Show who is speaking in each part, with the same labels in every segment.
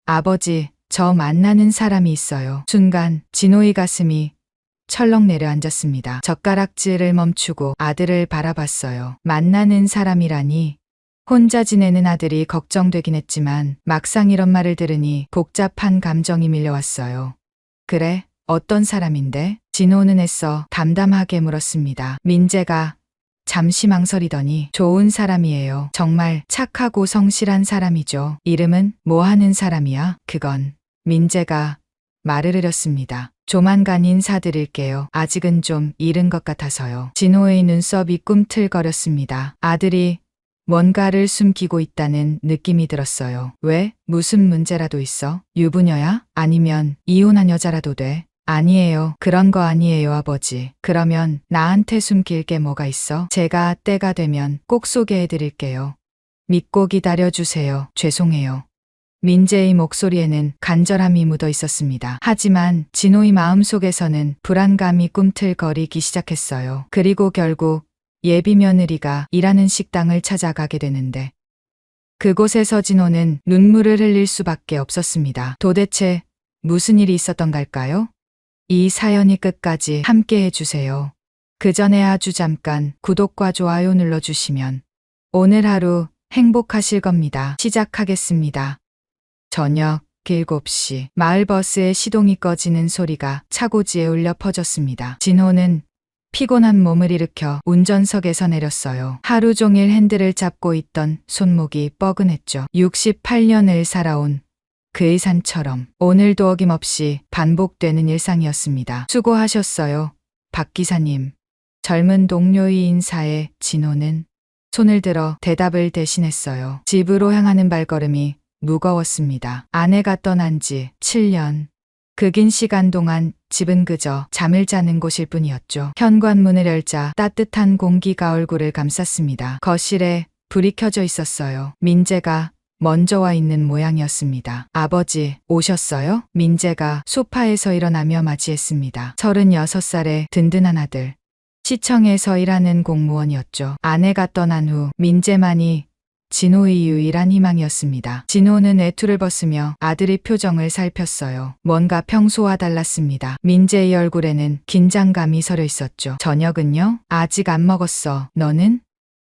Speaker 1: 아버지, 저 만나는 사람이 있어요. 순간 진호의 가슴이 철렁 내려앉았습니다. 젓가락질을 멈추고 아들을 바라봤어요. 만나는 사람이라니. 혼자 지내는 아들이 걱정되긴 했지만 막상 이런 말을 들으니 복잡한 감정이 밀려왔어요. 그래, 어떤 사람인데? 진호는 애써 담담하게 물었습니다. 민재가 잠시 망설이더니 좋은 사람이에요. 정말 착하고 성실한 사람이죠. 이름은 뭐 하는 사람이야? 그건 민재가 말을 흐렸습니다. 조만간 인사드릴게요. 아직은 좀 이른 것 같아서요. 진호의 눈썹이 꿈틀거렸습니다. 아들이 뭔가를 숨기고 있다는 느낌이 들었어요. 왜? 무슨 문제라도 있어? 유부녀야? 아니면 이혼한 여자라도 돼? 아니에요. 그런 거 아니에요, 아버지. 그러면 나한테 숨길 게 뭐가 있어? 제가 때가 되면 꼭 소개해 드릴게요. 믿고 기다려 주세요. 죄송해요. 민재의 목소리에는 간절함이 묻어 있었습니다. 하지만 진호의 마음속에서는 불안감이 꿈틀거리기 시작했어요. 그리고 결국 예비 며느리가 일하는 식당을 찾아가게 되는데 그곳에서 진호는 눈물을 흘릴 수밖에 없었습니다. 도대체 무슨 일이 있었던 걸까요? 이 사연이 끝까지 함께 해주세요. 그 전에 아주 잠깐 구독과 좋아요 눌러주시면 오늘 하루 행복하실 겁니다. 시작하겠습니다. 저녁 7시 마을버스의 시동이 꺼지는 소리가 차고지에 울려 퍼졌습니다. 진호는 피곤한 몸을 일으켜 운전석에서 내렸어요. 하루 종일 핸들을 잡고 있던 손목이 뻐근했죠. 68년을 살아온 그의 산처럼 오늘도 어김없이 반복되는 일상이었습니다. 수고하셨어요, 박 기사님. 젊은 동료의 인사에 진호는 손을 들어 대답을 대신했어요. 집으로 향하는 발걸음이 무거웠습니다. 아내가 떠난 지 7년. 그 긴 시간 동안 집은 그저 잠을 자는 곳일 뿐이었죠. 현관문을 열자 따뜻한 공기가 얼굴을 감쌌습니다. 거실에 불이 켜져 있었어요. 민재가 먼저 와 있는 모양이었습니다. 아버지, 오셨어요? 민재가 소파에서 일어나며 맞이했습니다. 36살의 든든한 아들. 시청에서 일하는 공무원이었죠. 아내가 떠난 후 민재만이 진호의 유일한 희망이었습니다. 진호는 외투를 벗으며 아들의 표정을 살폈어요. 뭔가 평소와 달랐습니다. 민재의 얼굴에는 긴장감이 서려 있었죠. 저녁은요? 아직 안 먹었어. 너는?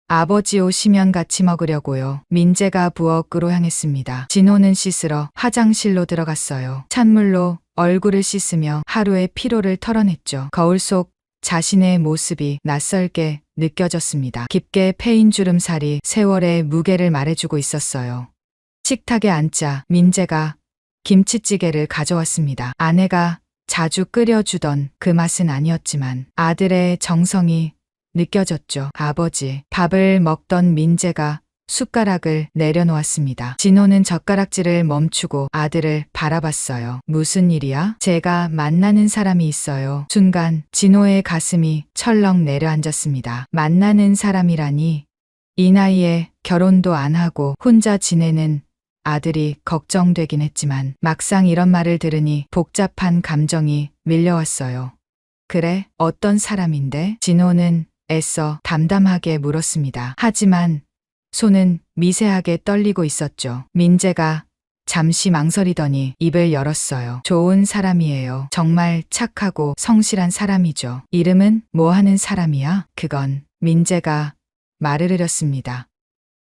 Speaker 1: 아버지 오시면 같이 먹으려고요. 민재가 부엌으로 향했습니다. 진호는 씻으러 화장실로 들어갔어요. 찬물로 얼굴을 씻으며 하루의 피로를 털어냈죠. 거울 속 자신의 모습이 낯설게 느껴졌습니다. 깊게 패인 주름살이 세월의 무게를 말해주고 있었어요. 식탁에 앉자 민재가 김치찌개를 가져왔습니다. 아내가 자주 끓여주던 그 맛은 아니었지만 아들의 정성이 느껴졌죠. 아버지, 밥을 먹던 민재가 숟가락을 내려놓았습니다. 진호는 젓가락질을 멈추고 아들을 바라봤어요. 무슨 일이야? 제가 만나는 사람이 있어요. 순간 진호의 가슴이 철렁 내려앉았습니다. 만나는 사람이라니. 이 나이에 결혼도 안 하고 혼자 지내는 아들이 걱정되긴 했지만 막상 이런 말을 들으니 복잡한 감정이 밀려왔어요. 그래, 어떤 사람인데? 진호는 애써 담담하게 물었습니다. 하지만 손은 미세하게 떨리고 있었죠. 민재가 잠시 망설이더니 입을 열었어요. 좋은 사람이에요. 정말 착하고 성실한 사람이죠. 이름은 뭐 하는 사람이야? 그건 민재가 말을 흐렸습니다.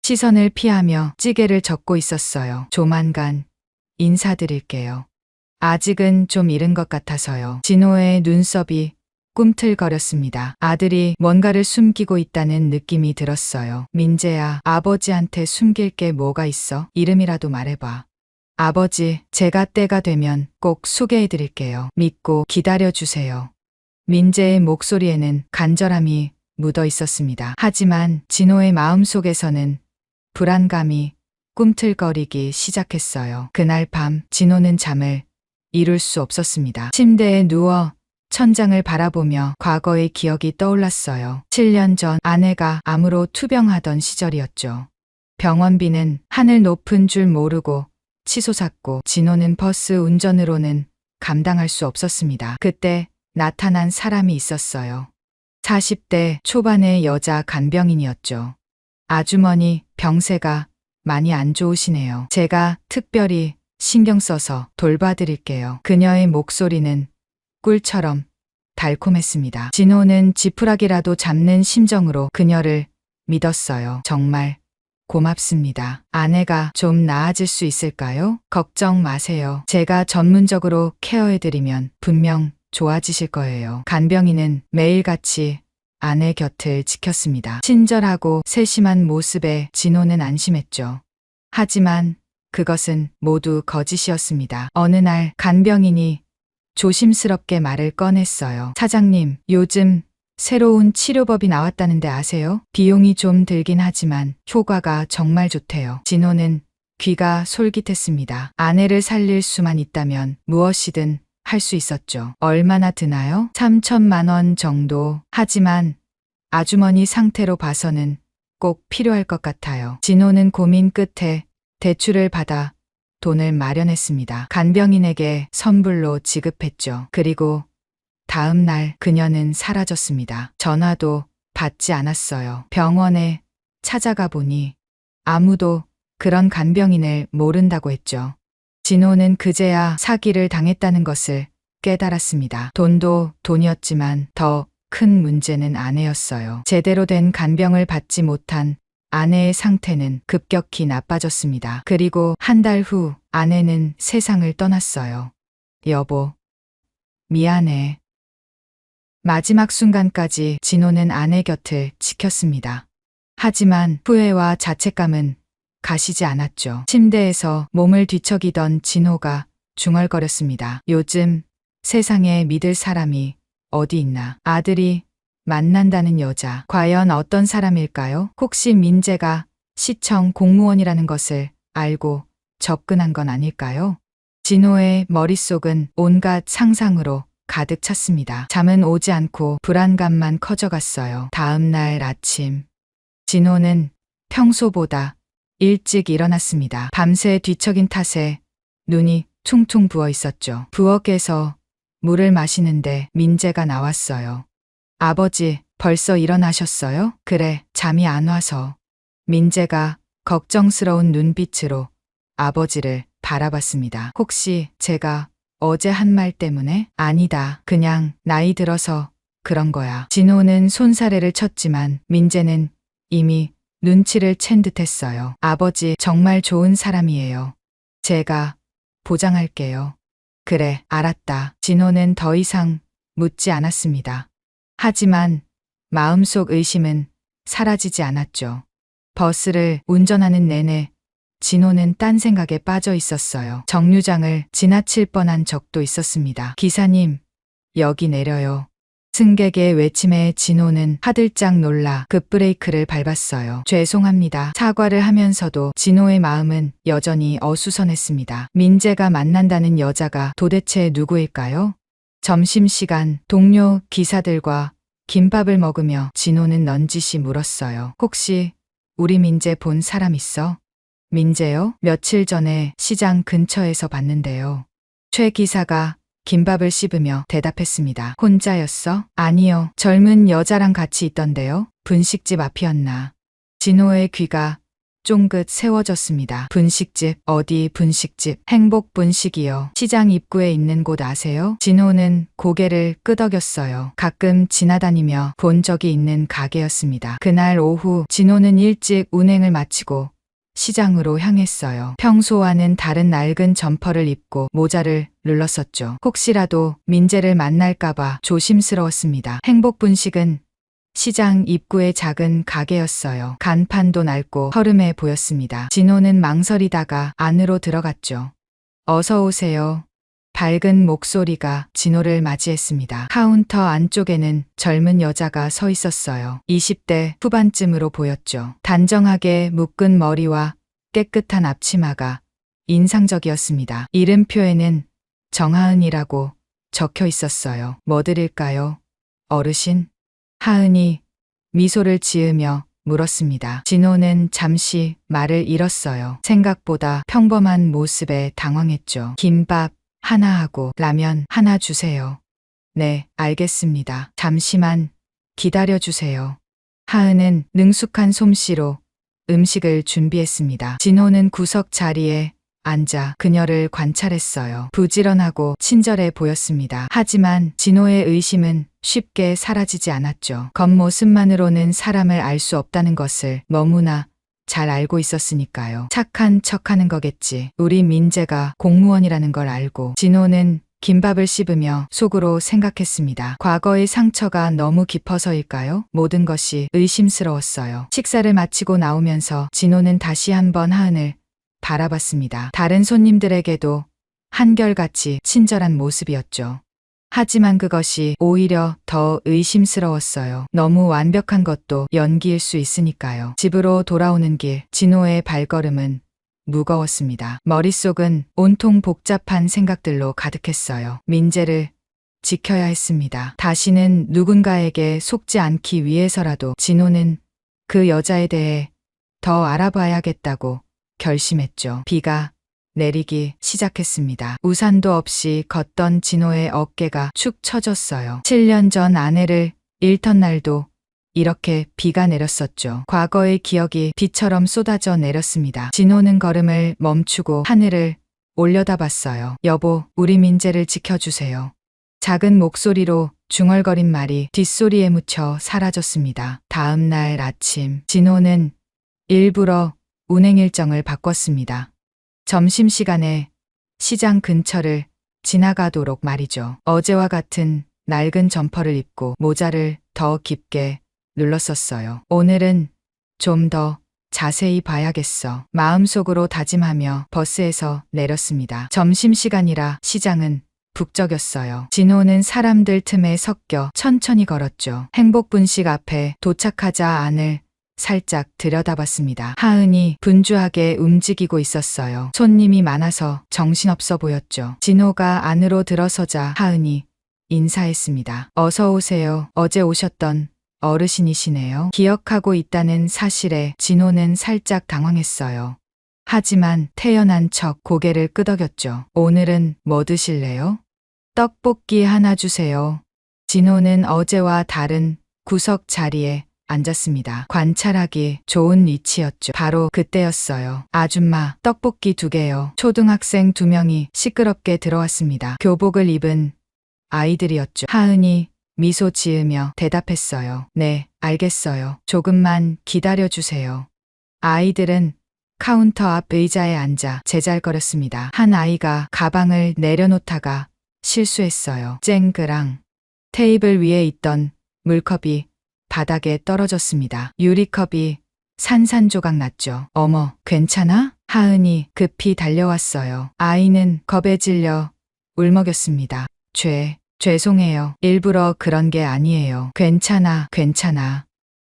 Speaker 1: 시선을 피하며 찌개를 젓고 있었어요. 조만간 인사드릴게요. 아직은 좀 이른 것 같아서요. 진호의 눈썹이 꿈틀거렸습니다. 아들이 뭔가를 숨기고 있다는 느낌이 들었어요. 민재야, 아버지한테 숨길 게 뭐가 있어? 이름이라도 말해봐. 아버지, 제가 때가 되면 꼭 소개해드릴게요. 믿고 기다려주세요. 민재의 목소리에는 간절함이 묻어 있었습니다. 하지만 진호의 마음속에서는 불안감이 꿈틀거리기 시작했어요. 그날 밤 진호는 잠을 이룰 수 없었습니다. 침대에 누워 천장을 바라보며 과거의 기억이 떠올랐어요. 7년 전 아내가 암으로 투병하던 시절이었죠. 병원비는 하늘 높은 줄 모르고 치솟았고 진호는 버스 운전으로는 감당할 수 없었습니다. 그때 나타난 사람이 있었어요. 40대 초반의 여자 간병인이었죠. 아주머니, 병세가 많이 안 좋으시네요. 제가 특별히 신경 써서 돌봐드릴게요. 그녀의 목소리는 꿀처럼 달콤했습니다. 진호는 지푸라기라도 잡는 심정으로 그녀를 믿었어요. 정말 고맙습니다. 아내가 좀 나아질 수 있을까요? 걱정 마세요. 제가 전문적으로 케어해드리면 분명 좋아지실 거예요. 간병인은 매일같이 아내 곁을 지켰습니다. 친절하고 세심한 모습에 진호는 안심했죠. 하지만 그것은 모두 거짓이었습니다. 어느 날 간병인이 조심스럽게 말을 꺼냈어요. 사장님, 요즘 새로운 치료법이 나왔다는데 아세요? 비용이 좀 들긴 하지만 효과가 정말 좋대요. 진호는 귀가 솔깃했습니다. 아내를 살릴 수만 있다면 무엇이든 할 수 있었죠. 얼마나 드나요? 3천만 원 정도. 하지만 아주머니 상태로 봐서는 꼭 필요할 것 같아요. 진호는 고민 끝에 대출을 받아 돈을 마련했습니다. 간병인에게 선불로 지급했죠. 그리고 다음 날 그녀는 사라졌습니다. 전화도 받지 않았어요. 병원에 찾아가 보니 아무도 그런 간병인을 모른다고 했죠. 진호는 그제야 사기를 당했다는 것을 깨달았습니다. 돈도 돈이었지만 더 큰 문제는 아내였어요. 제대로 된 간병을 받지 못한 아내의 상태는 급격히 나빠졌습니다. 그리고 한 달 후 아내는 세상을 떠났어요. 여보, 미안해. 마지막 순간까지 진호는 아내 곁을 지켰습니다. 하지만 후회와 자책감은 가시지 않았죠. 침대에서 몸을 뒤척이던 진호가 중얼거렸습니다. 요즘 세상에 믿을 사람이 어디 있나. 아들이 만난다는 여자, 과연 어떤 사람일까요? 혹시 민재가 시청 공무원이라는 것을 알고 접근한 건 아닐까요? 진호의 머릿속은 온갖 상상으로 가득 찼습니다. 잠은 오지 않고 불안감만 커져갔어요. 다음 날 아침, 진호는 평소보다 일찍 일어났습니다. 밤새 뒤척인 탓에 눈이 퉁퉁 부어 있었죠. 부엌에서 물을 마시는데 민재가 나왔어요. 아버지, 벌써 일어나셨어요? 그래, 잠이 안 와서. 민재가 걱정스러운 눈빛으로 아버지를 바라봤습니다. 혹시 제가 어제 한 말 때문에? 아니다. 그냥 나이 들어서 그런 거야. 진호는 손사래를 쳤지만 민재는 이미 눈치를 챈 듯했어요. 아버지 정말 좋은 사람이에요. 제가 보장할게요. 그래, 알았다. 진호는 더 이상 묻지 않았습니다. 하지만 마음속 의심은 사라지지 않았죠. 버스를 운전하는 내내 진호는 딴 생각에 빠져 있었어요. 정류장을 지나칠 뻔한 적도 있었습니다. 기사님, 여기 내려요. 승객의 외침에 진호는 화들짝 놀라 급브레이크를 밟았어요. 죄송합니다. 사과를 하면서도 진호의 마음은 여전히 어수선했습니다. 민재가 만난다는 여자가 도대체 누구일까요? 점심시간 동료 기사들과 김밥을 먹으며 진호는 넌지시 물었어요. 혹시 우리 민재 본 사람 있어? 민재요? 며칠 전에 시장 근처에서 봤는데요. 최 기사가 김밥을 씹으며 대답했습니다. 혼자였어? 아니요. 젊은 여자랑 같이 있던데요. 분식집 앞이었나. 진호의 귀가 쫑긋 세워졌습니다. 분식집, 어디 분식집? 행복분식이요. 시장 입구에 있는 곳 아세요? 진호는 고개를 끄덕였어요. 가끔 지나다니며 본 적이 있는 가게였습니다. 그날 오후 진호는 일찍 운행을 마치고 시장으로 향했어요. 평소와는 다른 낡은 점퍼를 입고 모자를 눌렀었죠. 혹시라도 민재를 만날까봐 조심스러웠습니다. 행복분식은 시장 입구의 작은 가게였어요. 간판도 낡고 허름해 보였습니다. 진호는 망설이다가 안으로 들어갔죠. 어서 오세요. 밝은 목소리가 진호를 맞이했습니다. 카운터 안쪽에는 젊은 여자가 서 있었어요. 20대 후반쯤으로 보였죠. 단정하게 묶은 머리와 깨끗한 앞치마가 인상적이었습니다. 이름표에는 정하은이라고 적혀 있었어요. 뭐 드릴까요? 어르신? 하은이 미소를 지으며 물었습니다. 진호는 잠시 말을 잃었어요. 생각보다 평범한 모습에 당황했죠. 김밥 하나 하고 라면 하나 주세요. 네, 알겠습니다. 잠시만 기다려주세요. 하은은 능숙한 솜씨로 음식을 준비했습니다. 진호는 구석 자리에 앉아 그녀를 관찰했어요. 부지런하고 친절해 보였습니다. 하지만 진호의 의심은 쉽게 사라지지 않았죠. 겉모습만으로는 사람을 알 수 없다는 것을 너무나 잘 알고 있었으니까요. 착한 척하는 거겠지. 우리 민재가 공무원이라는 걸 알고. 진호는 김밥을 씹으며 속으로 생각했습니다. 과거의 상처가 너무 깊어서일까요? 모든 것이 의심스러웠어요. 식사를 마치고 나오면서 진호는 다시 한번 하은을 바라봤습니다. 다른 손님들에게도 한결같이 친절한 모습이었죠. 하지만 그것이 오히려 더 의심스러웠어요. 너무 완벽한 것도 연기일 수 있으니까요. 집으로 돌아오는 길, 진호의 발걸음은 무거웠습니다. 머릿속은 온통 복잡한 생각들로 가득했어요. 민재를 지켜야 했습니다. 다시는 누군가에게 속지 않기 위해서라도. 진호는 그 여자에 대해 더 알아봐야겠다고 결심했죠. 비가 내리기 시작했습니다. 우산도 없이 걷던 진호의 어깨가 축 처졌어요. 7년 전 아내를 잃던 날도 이렇게 비가 내렸었죠. 과거의 기억이 비처럼 쏟아져 내렸습니다. 진호는 걸음을 멈추고 하늘을 올려다봤어요. 여보, 우리 민재를 지켜주세요. 작은 목소리로 중얼거린 말이 뒷소리에 묻혀 사라졌습니다. 다음 날 아침, 진호는 일부러 운행 일정을 바꿨습니다. 점심시간에 시장 근처를 지나가도록 말이죠. 어제와 같은 낡은 점퍼를 입고 모자를 더 깊게 눌렀었어요. 오늘은 좀 더 자세히 봐야겠어. 마음속으로 다짐하며 버스에서 내렸습니다. 점심시간이라 시장은 북적였어요. 진호는 사람들 틈에 섞여 천천히 걸었죠. 행복분식 앞에 도착하자 안을 살짝 들여다봤습니다. 하은이 분주하게 움직이고 있었어요. 손님이 많아서 정신없어 보였죠. 진호가 안으로 들어서자 하은이 인사했습니다. 어서 오세요. 어제 오셨던 어르신이시네요. 기억하고 있다는 사실에 진호는 살짝 당황했어요. 하지만 태연한 척 고개를 끄덕였죠. 오늘은 뭐 드실래요? 떡볶이 하나 주세요. 진호는 어제와 다른 구석 자리에 앉았습니다. 관찰하기 좋은 위치였죠. 바로 그때였어요. 아줌마, 떡볶이 2개요. 초등학생 2명이 시끄럽게 들어왔습니다. 교복을 입은 아이들이었죠. 하은이 미소 지으며 대답했어요. 네, 알겠어요. 조금만 기다려주세요. 아이들은 카운터 앞 의자에 앉아 제잘거렸습니다. 한 아이가 가방을 내려놓다가 실수했어요. 쨍그랑 테이블 위에 있던 물컵이 바닥에 떨어졌습니다. 유리컵이 산산조각 났죠. 어머, 괜찮아? 하은이 급히 달려왔어요. 아이는 겁에 질려 울먹였습니다. 죄송해요. 일부러 그런 게 아니에요. 괜찮아.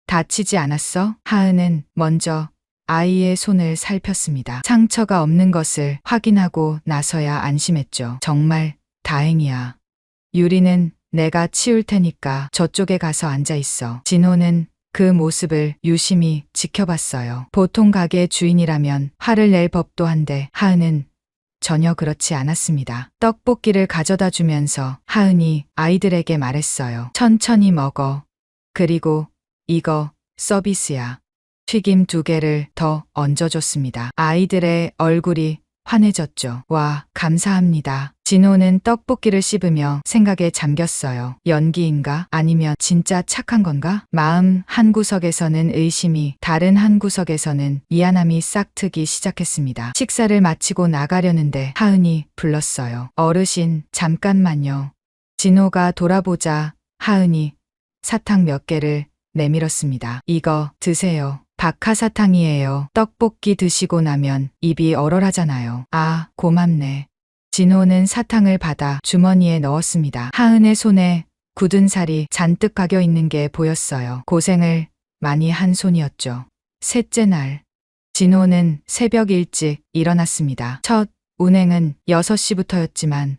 Speaker 1: 다치지 않았어? 하은은 먼저 아이의 손을 살폈습니다. 상처가 없는 것을 확인하고 나서야 안심했죠. 정말 다행이야. 유리는 내가 치울 테니까 저쪽에 가서 앉아 있어. 진호는 그 모습을 유심히 지켜봤어요. 보통 가게 주인이라면 화를 낼 법도 한데 하은은 전혀 그렇지 않았습니다. 떡볶이를 가져다 주면서 하은이 아이들에게 말했어요. 천천히 먹어. 그리고 이거 서비스야. 튀김 2개를 더 얹어줬습니다. 아이들의 얼굴이 환해졌죠. 와, 감사합니다. 진호는 떡볶이를 씹으며 생각에 잠겼어요. 연기인가? 아니면 진짜 착한 건가? 마음 한구석에서는 의심이, 다른 한구석에서는 미안함이 싹트기 시작했습니다. 식사를 마치고 나가려는데 하은이 불렀어요. 어르신, 잠깐만요. 진호가 돌아보자 하은이 사탕 몇 개를 내밀었습니다. 이거 드세요. 박하사탕이에요. 떡볶이 드시고 나면 입이 얼얼하잖아요. 아, 고맙네. 진호는 사탕을 받아 주머니에 넣었습니다. 하은의 손에 굳은 살이 잔뜩 박여 있는 게 보였어요. 고생을 많이 한 손이었죠. 셋째 날, 진호는 새벽 일찍 일어났습니다. 첫 운행은 6시부터였지만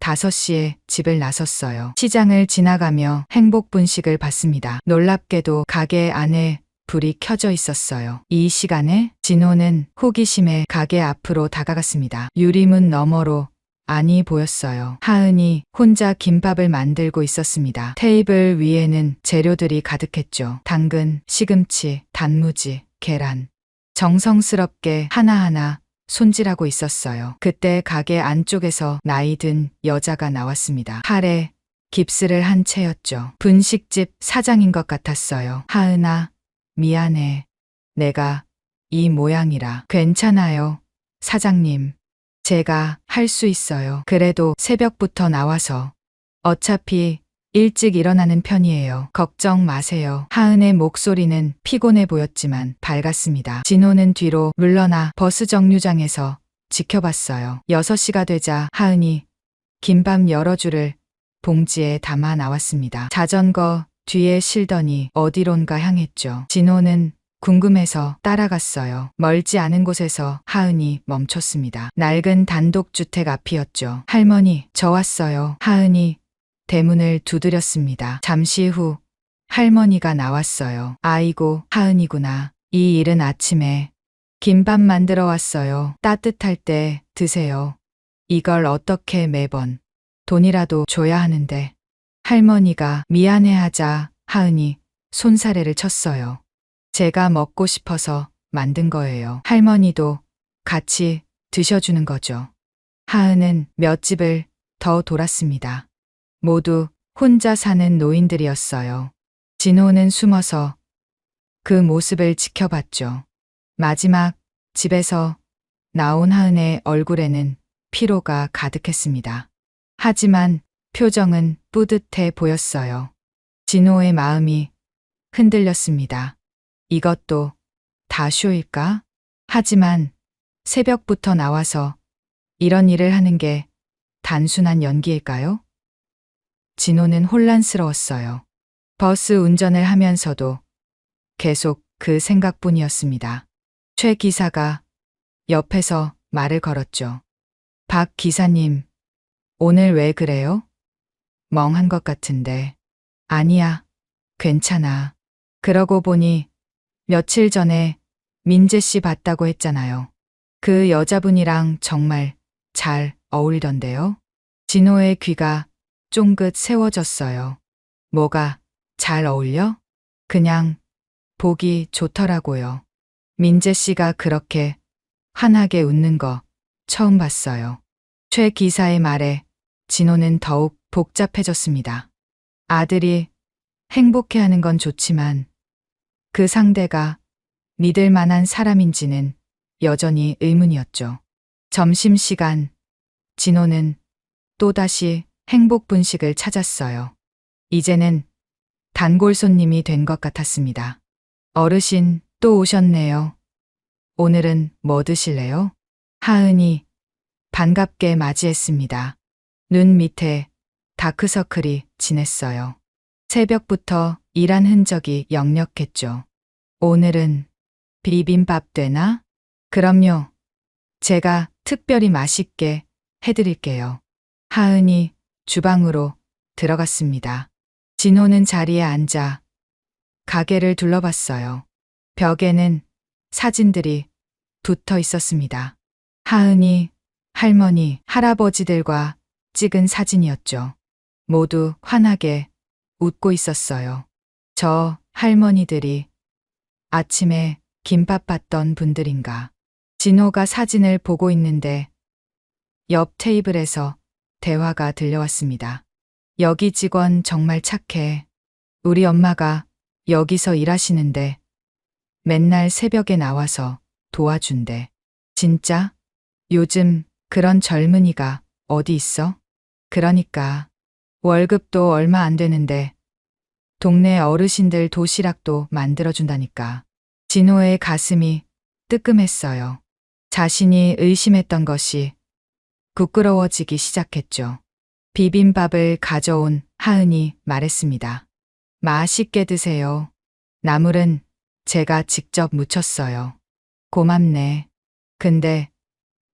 Speaker 1: 5시에 집을 나섰어요. 시장을 지나가며 행복분식을 봤습니다. 놀랍게도 가게 안에 불이 켜져 있었어요. 이 시간에 진호는 호기심에 가게 앞으로 다가갔습니다. 유리문 너머로 안이 보였어요. 하은이 혼자 김밥을 만들고 있었습니다. 테이블 위에는 재료들이 가득했죠. 당근, 시금치, 단무지, 계란. 정성스럽게 하나하나 손질하고 있었어요. 그때 가게 안쪽에서 나이 든 여자가 나왔습니다. 팔에 깁스를 한 채였죠. 분식집 사장인 것 같았어요. 하은아, 미안해. 내가 이 모양이라. 괜찮아요. 사장님. 제가 할 수 있어요. 그래도 새벽부터 나와서. 어차피 일찍 일어나는 편이에요. 걱정 마세요. 하은의 목소리는 피곤해 보였지만 밝았습니다. 진호는 뒤로 물러나 버스 정류장에서 지켜봤어요. 6시가 되자 하은이 김밥 여러 줄을 봉지에 담아 나왔습니다. 자전거 뒤에 실더니 어디론가 향했죠. 진호는 궁금해서 따라갔어요. 멀지 않은 곳에서 하은이 멈췄습니다. 낡은 단독주택 앞이었죠. 할머니, 저 왔어요. 하은이 대문을 두드렸습니다. 잠시 후 할머니가 나왔어요. 아이고, 하은이구나. 이 이른 아침에 김밥 만들어 왔어요. 따뜻할 때 드세요. 이걸 어떻게 매번 돈이라도 줘야 하는데. 할머니가 미안해하자 하은이 손사래를 쳤어요. 제가 먹고 싶어서 만든 거예요. 할머니도 같이 드셔주는 거죠. 하은은 몇 집을 더 돌았습니다. 모두 혼자 사는 노인들이었어요. 진호는 숨어서 그 모습을 지켜봤죠. 마지막 집에서 나온 하은의 얼굴에는 피로가 가득했습니다. 하지만 표정은 뿌듯해 보였어요. 진호의 마음이 흔들렸습니다. 이것도 다 쇼일까? 하지만 새벽부터 나와서 이런 일을 하는 게 단순한 연기일까요? 진호는 혼란스러웠어요. 버스 운전을 하면서도 계속 그 생각뿐이었습니다. 최 기사가 옆에서 말을 걸었죠. 박 기사님, 오늘 왜 그래요? 멍한 것 같은데. 아니야, 괜찮아. 그러고 보니 며칠 전에 민재 씨 봤다고 했잖아요. 그 여자분이랑 정말 잘 어울리던데요. 진호의 귀가 쫑긋 세워졌어요. 뭐가 잘 어울려? 그냥 보기 좋더라고요. 민재 씨가 그렇게 환하게 웃는 거 처음 봤어요. 최 기사의 말에 진호는 더욱 복잡해졌습니다. 아들이 행복해하는 건 좋지만 그 상대가 믿을 만한 사람인지는 여전히 의문이었죠. 점심시간 진호는 또다시 행복 분식을 찾았어요. 이제는 단골 손님이 된 것 같았습니다. 어르신 또 오셨네요. 오늘은 뭐 드실래요? 하은이 반갑게 맞이했습니다. 눈 밑에 다크서클이 진했어요. 새벽부터 일한 흔적이 역력했죠. 오늘은 비빔밥 되나? 그럼요. 제가 특별히 맛있게 해드릴게요. 하은이 주방으로 들어갔습니다. 진호는 자리에 앉아 가게를 둘러봤어요. 벽에는 사진들이 붙어 있었습니다. 하은이, 할머니, 할아버지들과 찍은 사진이었죠. 모두 환하게 웃고 있었어요. 저 할머니들이 아침에 김밥 받던 분들인가. 진호가 사진을 보고 있는데 옆 테이블에서 대화가 들려왔습니다. 여기 직원 정말 착해. 우리 엄마가 여기서 일하시는데 맨날 새벽에 나와서 도와준대. 진짜? 요즘 그런 젊은이가 어디 있어? 그러니까 월급도 얼마 안 되는데 동네 어르신들 도시락도 만들어준다니까. 진호의 가슴이 뜨끔했어요. 자신이 의심했던 것이 부끄러워지기 시작했죠. 비빔밥을 가져온 하은이 말했습니다. 맛있게 드세요. 나물은 제가 직접 무쳤어요. 고맙네. 근데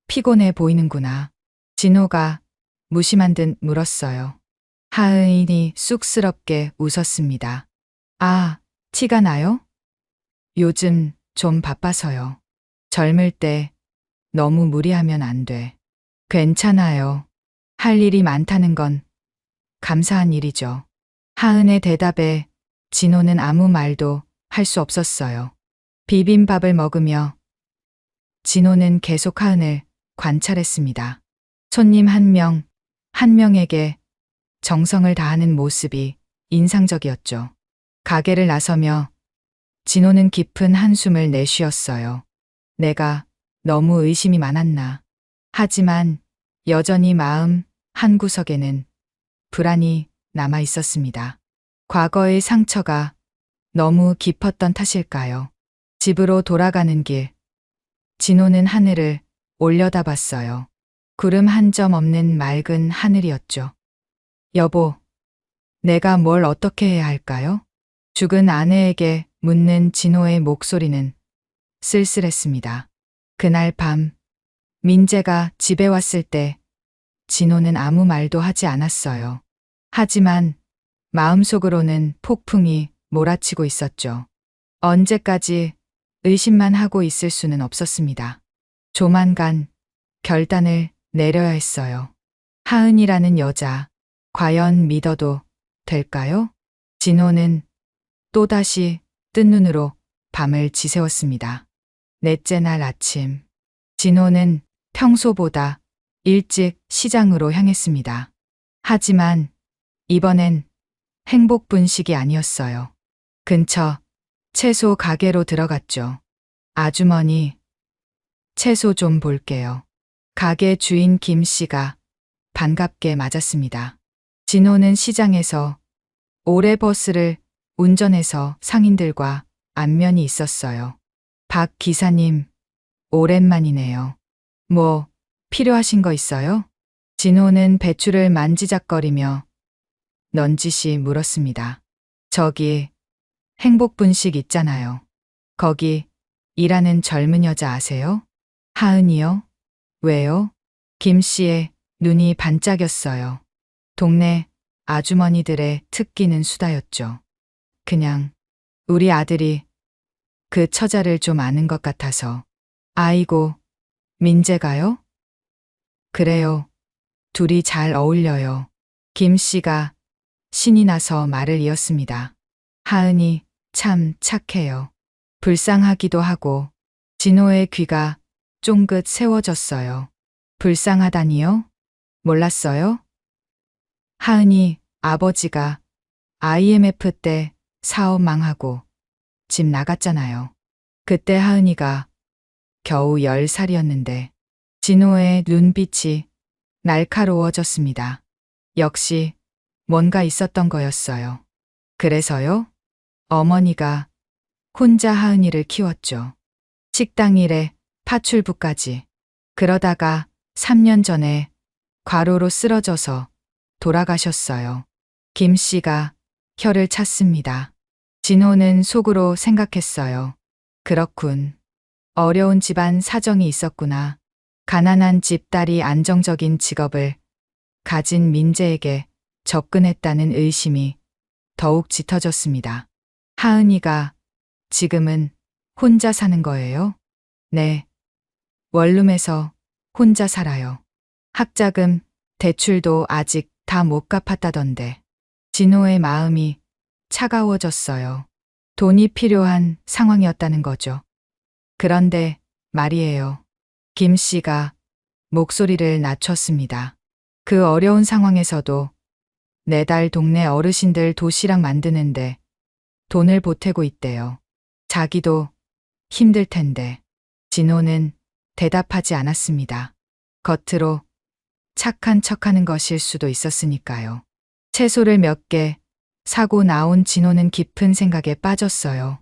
Speaker 1: 피곤해 보이는구나. 진호가 무심한 듯 물었어요. 하은이 쑥스럽게 웃었습니다. 아, 티가 나요? 요즘 좀 바빠서요. 젊을 때 너무 무리하면 안 돼. 괜찮아요. 할 일이 많다는 건 감사한 일이죠. 하은의 대답에 진호는 아무 말도 할 수 없었어요. 비빔밥을 먹으며 진호는 계속 하은을 관찰했습니다. 손님 한 명, 한 명에게 정성을 다하는 모습이 인상적이었죠. 가게를 나서며 진호는 깊은 한숨을 내쉬었어요. 내가 너무 의심이 많았나. 하지만 여전히 마음 한구석에는 불안이 남아 있었습니다. 과거의 상처가 너무 깊었던 탓일까요? 집으로 돌아가는 길, 진호는 하늘을 올려다봤어요. 구름 한 점 없는 맑은 하늘이었죠. 여보, 내가 뭘 어떻게 해야 할까요? 죽은 아내에게 묻는 진호의 목소리는 쓸쓸했습니다. 그날 밤, 민재가 집에 왔을 때 진호는 아무 말도 하지 않았어요. 하지만 마음속으로는 폭풍이 몰아치고 있었죠. 언제까지 의심만 하고 있을 수는 없었습니다. 조만간 결단을 내려야 했어요. 하은이라는 여자, 과연 믿어도 될까요? 진호는 또다시 뜬 눈으로 밤을 지새웠습니다. 넷째 날 아침, 진호는 평소보다 일찍 시장으로 향했습니다. 하지만 이번엔 행복 분식이 아니었어요. 근처 채소 가게로 들어갔죠. 아주머니, 채소 좀 볼게요. 가게 주인 김 씨가 반갑게 맞았습니다. 진호는 시장에서 오래 버스를 운전해서 상인들과 안면이 있었어요. 박 기사님, 오랜만이네요. 뭐 필요하신 거 있어요? 진호는 배추를 만지작거리며 넌지시 물었습니다. 저기 행복분식 있잖아요. 거기 일하는 젊은 여자 아세요? 하은이요? 왜요? 김 씨의 눈이 반짝였어요. 동네 아주머니들의 특기는 수다였죠. 그냥 우리 아들이 그 처자를 좀 아는 것 같아서. 아이고, 민재가요? 그래요. 둘이 잘 어울려요. 김 씨가 신이 나서 말을 이었습니다. 하은이 참 착해요. 불쌍하기도 하고. 진호의 귀가 쫑긋 세워졌어요. 불쌍하다니요? 몰랐어요? 하은이 아버지가 IMF 때 사업 망하고 집 나갔잖아요. 그때 하은이가 겨우 10살이었는데 진호의 눈빛이 날카로워졌습니다. 역시 뭔가 있었던 거였어요. 그래서요? 어머니가 혼자 하은이를 키웠죠. 식당 일에 파출부까지. 그러다가 3년 전에 과로로 쓰러져서 돌아가셨어요. 김 씨가 혀를 찼습니다. 진호는 속으로 생각했어요. 그렇군. 어려운 집안 사정이 있었구나. 가난한 집딸이 안정적인 직업을 가진 민재에게 접근했다는 의심이 더욱 짙어졌습니다. 하은이가 지금은 혼자 사는 거예요? 네. 원룸에서 혼자 살아요. 학자금, 대출도 아직 다 못 갚았다던데. 진호의 마음이 차가워졌어요. 돈이 필요한 상황이었다는 거죠. 그런데 말이에요. 김 씨가 목소리를 낮췄습니다. 그 어려운 상황에서도 내달 동네 어르신들 도시락 만드는데 돈을 보태고 있대요. 자기도 힘들 텐데. 진호는 대답하지 않았습니다. 겉으로 착한 척하는 것일 수도 있었으니까요. 채소를 몇 개 사고 나온 진호는 깊은 생각에 빠졌어요.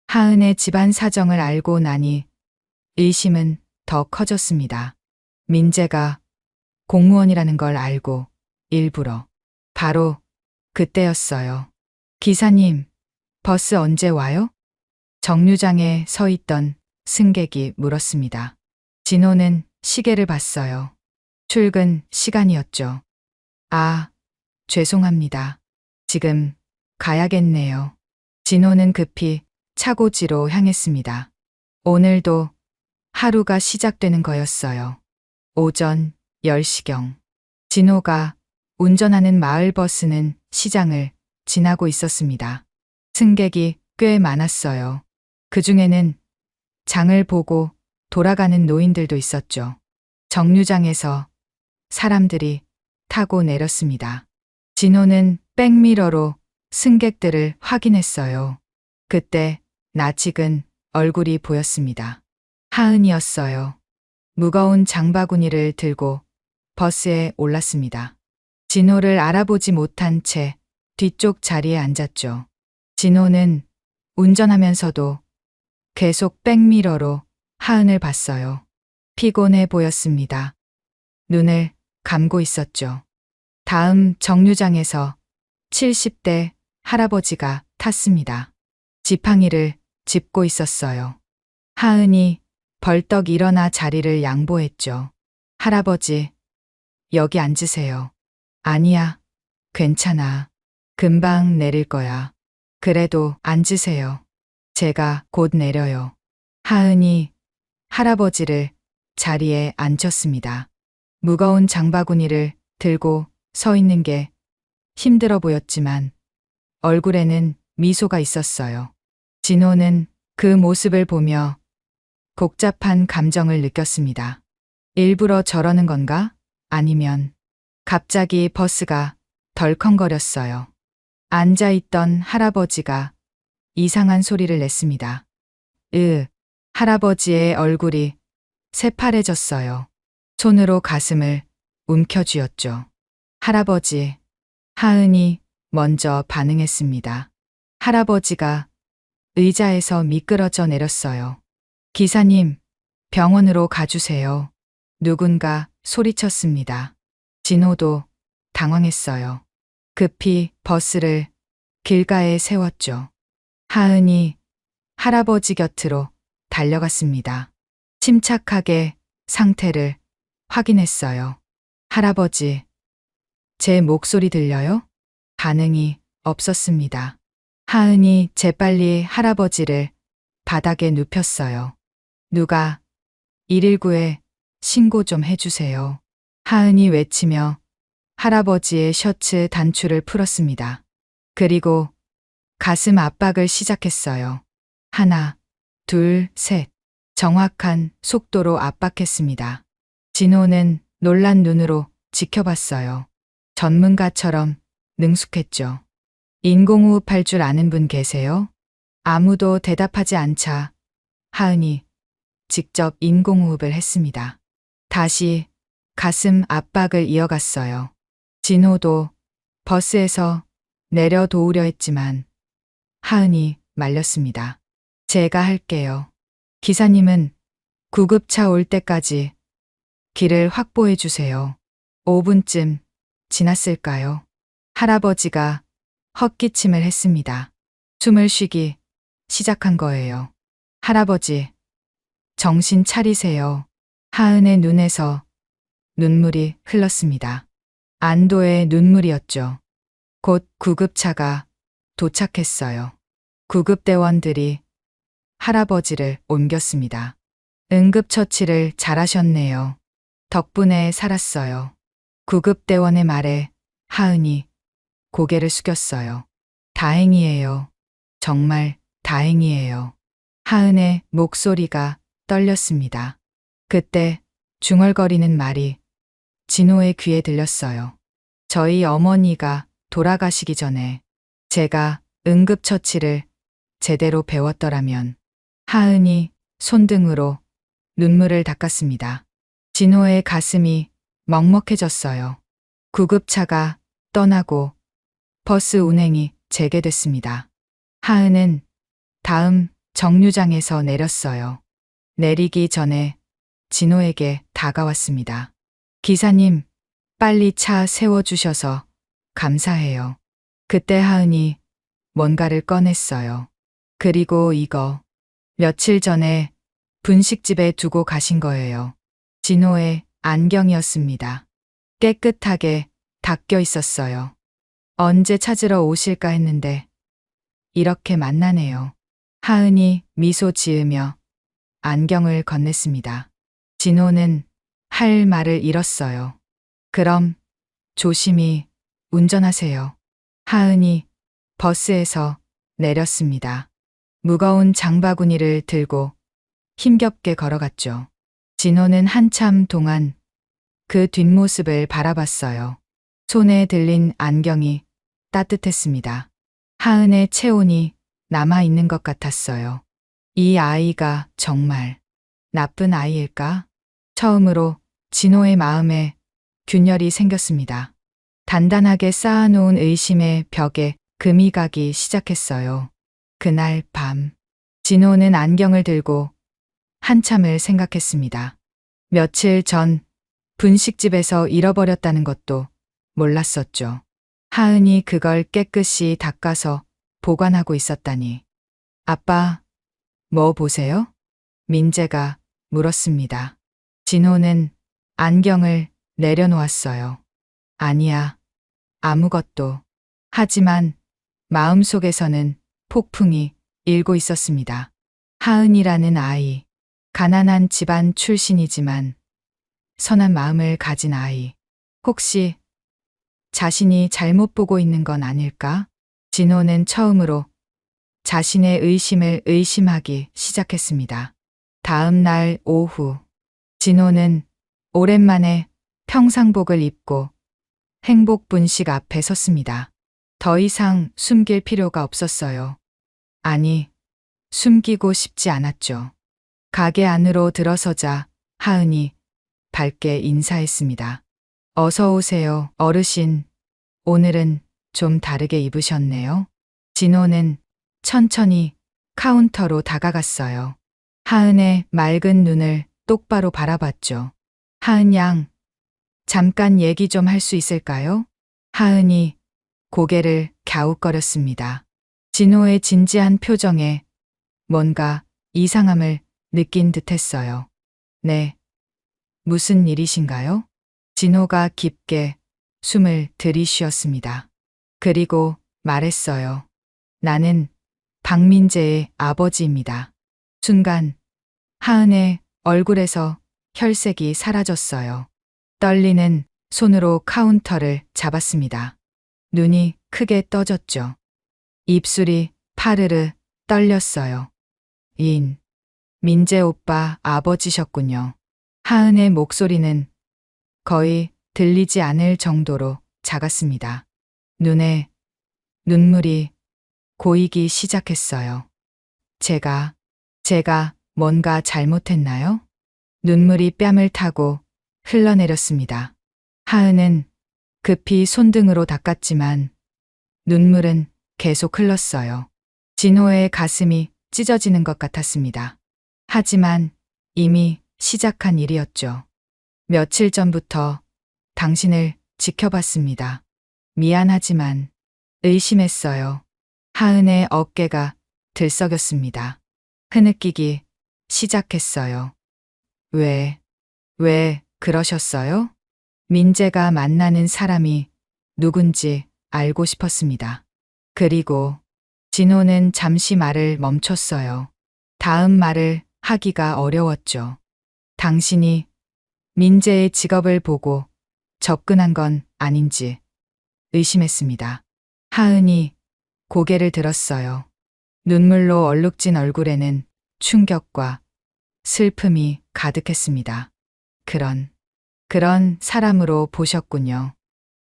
Speaker 1: 하은의 집안 사정을 알고 나니 의심은 더 커졌습니다. 민재가 공무원이라는 걸 알고 일부러. 바로 그때였어요. 기사님, 버스 언제 와요? 정류장에 서 있던 승객이 물었습니다. 진호는 시계를 봤어요. 출근 시간이었죠. 아, 죄송합니다. 지금 가야겠네요. 진호는 급히 차고지로 향했습니다. 오늘도 하루가 시작되는 거였어요. 오전 10시경. 진호가 운전하는 마을버스는 시장을 지나고 있었습니다. 승객이 꽤 많았어요. 그 중에는 장을 보고 돌아가는 노인들도 있었죠. 정류장에서 사람들이 타고 내렸습니다. 진호는 백미러로 승객들을 확인했어요. 그때 낯익은 얼굴이 보였습니다. 하은이었어요. 무거운 장바구니를 들고 버스에 올랐습니다. 진호를 알아보지 못한 채 뒤쪽 자리에 앉았죠. 진호는 운전하면서도 계속 백미러로 하은을 봤어요. 피곤해 보였습니다. 눈을 감고 있었죠. 다음 정류장에서 70대 할아버지가 탔습니다. 지팡이를 짚고 있었어요. 하은이 벌떡 일어나 자리를 양보했죠. 할아버지, 여기 앉으세요. 아니야, 괜찮아. 금방 내릴 거야. 그래도 앉으세요. 제가 곧 내려요. 하은이 할아버지를 자리에 앉혔습니다. 무거운 장바구니를 들고 서 있는 게 힘들어 보였지만 얼굴에는 미소가 있었어요. 진호는 그 모습을 보며 복잡한 감정을 느꼈습니다. 일부러 저러는 건가? 아니면 갑자기 버스가 덜컹거렸어요. 앉아있던 할아버지가 이상한 소리를 냈습니다. 할아버지의 얼굴이 새파래졌어요. 손으로 가슴을 움켜쥐었죠. 할아버지, 하은이 먼저 반응했습니다. 할아버지가 의자에서 미끄러져 내렸어요. 기사님, 병원으로 가주세요. 누군가 소리쳤습니다. 진호도 당황했어요. 급히 버스를 길가에 세웠죠. 하은이 할아버지 곁으로 달려갔습니다. 침착하게 상태를 확인했어요. 할아버지, 제 목소리 들려요? 반응이 없었습니다. 하은이 재빨리 할아버지를 바닥에 눕혔어요. 누가 119에 신고 좀 해주세요. 하은이 외치며 할아버지의 셔츠 단추를 풀었습니다. 그리고 가슴 압박을 시작했어요. 하나, 둘, 셋. 정확한 속도로 압박했습니다. 진호는 놀란 눈으로 지켜봤어요. 전문가처럼 능숙했죠. 인공호흡 할 줄 아는 분 계세요? 아무도 대답하지 않자 하은이 직접 인공호흡을 했습니다. 다시 가슴 압박을 이어갔어요. 진호도 버스에서 내려 도우려 했지만 하은이 말렸습니다. 제가 할게요. 기사님은 구급차 올 때까지 길을 확보해 주세요. 5분쯤 지났을까요? 할아버지가 헛기침을 했습니다. 숨을 쉬기 시작한 거예요. 할아버지, 정신 차리세요. 하은의 눈에서 눈물이 흘렀습니다. 안도의 눈물이었죠. 곧 구급차가 도착했어요. 구급대원들이 할아버지를 옮겼습니다. 응급처치를 잘하셨네요. 덕분에 살았어요. 구급대원의 말에 하은이 고개를 숙였어요. 다행이에요. 정말 다행이에요. 하은의 목소리가 떨렸습니다. 그때 중얼거리는 말이 진호의 귀에 들렸어요. 저희 어머니가 돌아가시기 전에 제가 응급처치를 제대로 배웠더라면. 하은이 손등으로 눈물을 닦았습니다. 진호의 가슴이 먹먹해졌어요. 구급차가 떠나고 버스 운행이 재개됐습니다. 하은은 다음 정류장에서 내렸어요. 내리기 전에 진호에게 다가왔습니다. 기사님, 빨리 차 세워주셔서 감사해요. 그때 하은이 뭔가를 꺼냈어요. 그리고 이거 며칠 전에 분식집에 두고 가신 거예요. 진호의 안경이었습니다. 깨끗하게 닦여 있었어요. 언제 찾으러 오실까 했는데 이렇게 만나네요. 하은이 미소 지으며 안경을 건넸습니다. 진호는 할 말을 잃었어요. 그럼 조심히 운전하세요. 하은이 버스에서 내렸습니다. 무거운 장바구니를 들고 힘겹게 걸어갔죠. 진호는 한참 동안 그 뒷모습을 바라봤어요. 손에 들린 안경이 따뜻했습니다. 하은의 체온이 남아있는 것 같았어요. 이 아이가 정말 나쁜 아이일까? 처음으로 진호의 마음에 균열이 생겼습니다. 단단하게 쌓아놓은 의심의 벽에 금이 가기 시작했어요. 그날 밤, 진호는 안경을 들고 한참을 생각했습니다. 며칠 전 분식집에서 잃어버렸다는 것도 몰랐었죠. 하은이 그걸 깨끗이 닦아서 보관하고 있었다니. 아빠, 뭐 보세요? 민재가 물었습니다. 진호는 안경을 내려놓았어요. 아니야, 아무것도. 하지만 마음속에서는 폭풍이 일고 있었습니다. 하은이라는 아이, 가난한 집안 출신이지만 선한 마음을 가진 아이. 혹시 자신이 잘못 보고 있는 건 아닐까? 진호는 처음으로 자신의 의심을 의심하기 시작했습니다. 다음 날 오후, 진호는 오랜만에 평상복을 입고 행복분식 앞에 섰습니다. 더 이상 숨길 필요가 없었어요. 아니, 숨기고 싶지 않았죠. 가게 안으로 들어서자 하은이 밝게 인사했습니다. 어서 오세요, 어르신. 오늘은 좀 다르게 입으셨네요. 진호는 천천히 카운터로 다가갔어요. 하은의 맑은 눈을 똑바로 바라봤죠. 하은 양, 잠깐 얘기 좀 할 수 있을까요? 하은이 고개를 갸웃거렸습니다. 진호의 진지한 표정에 뭔가 이상함을 느낀 듯했어요. 네. 무슨 일이신가요? 진호가 깊게 숨을 들이쉬었습니다. 그리고 말했어요. 나는 박민재의 아버지입니다. 순간 하은의 얼굴에서 혈색이 사라졌어요. 떨리는 손으로 카운터를 잡았습니다. 눈이 크게 떠졌죠. 입술이 파르르 떨렸어요. 민재 오빠 아버지셨군요. 하은의 목소리는 거의 들리지 않을 정도로 작았습니다. 눈에 눈물이 고이기 시작했어요. 제가 뭔가 잘못했나요? 눈물이 뺨을 타고 흘러내렸습니다. 하은은 급히 손등으로 닦았지만 눈물은 계속 흘렀어요. 진호의 가슴이 찢어지는 것 같았습니다. 하지만 이미 시작한 일이었죠. 며칠 전부터 당신을 지켜봤습니다. 미안하지만 의심했어요. 하은의 어깨가 들썩였습니다. 흐느끼기 시작했어요. 왜 그러셨어요? 민재가 만나는 사람이 누군지 알고 싶었습니다. 그리고 진호는 잠시 말을 멈췄어요. 다음 말을 하기가 어려웠죠. 당신이 민재의 직업을 보고 접근한 건 아닌지 의심했습니다. 하은이 고개를 들었어요. 눈물로 얼룩진 얼굴에는 충격과 슬픔이 가득했습니다. 그런 사람으로 보셨군요.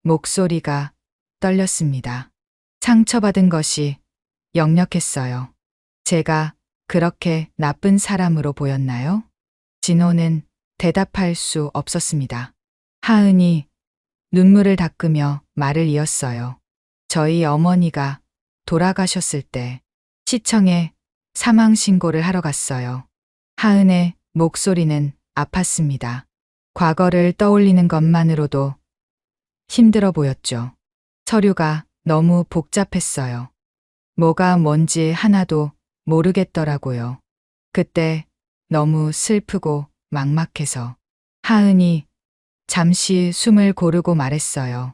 Speaker 1: 목소리가 떨렸습니다. 상처받은 것이 역력했어요. 제가 그렇게 나쁜 사람으로 보였나요? 진호는 대답할 수 없었습니다. 하은이 눈물을 닦으며 말을 이었어요. 저희 어머니가 돌아가셨을 때 시청에 사망신고를 하러 갔어요. 하은의 목소리는 아팠습니다. 과거를 떠올리는 것만으로도 힘들어 보였죠. 서류가 너무 복잡했어요. 뭐가 뭔지 하나도 모르겠더라고요. 그때 너무 슬프고 막막해서 하은이 잠시 숨을 고르고 말했어요.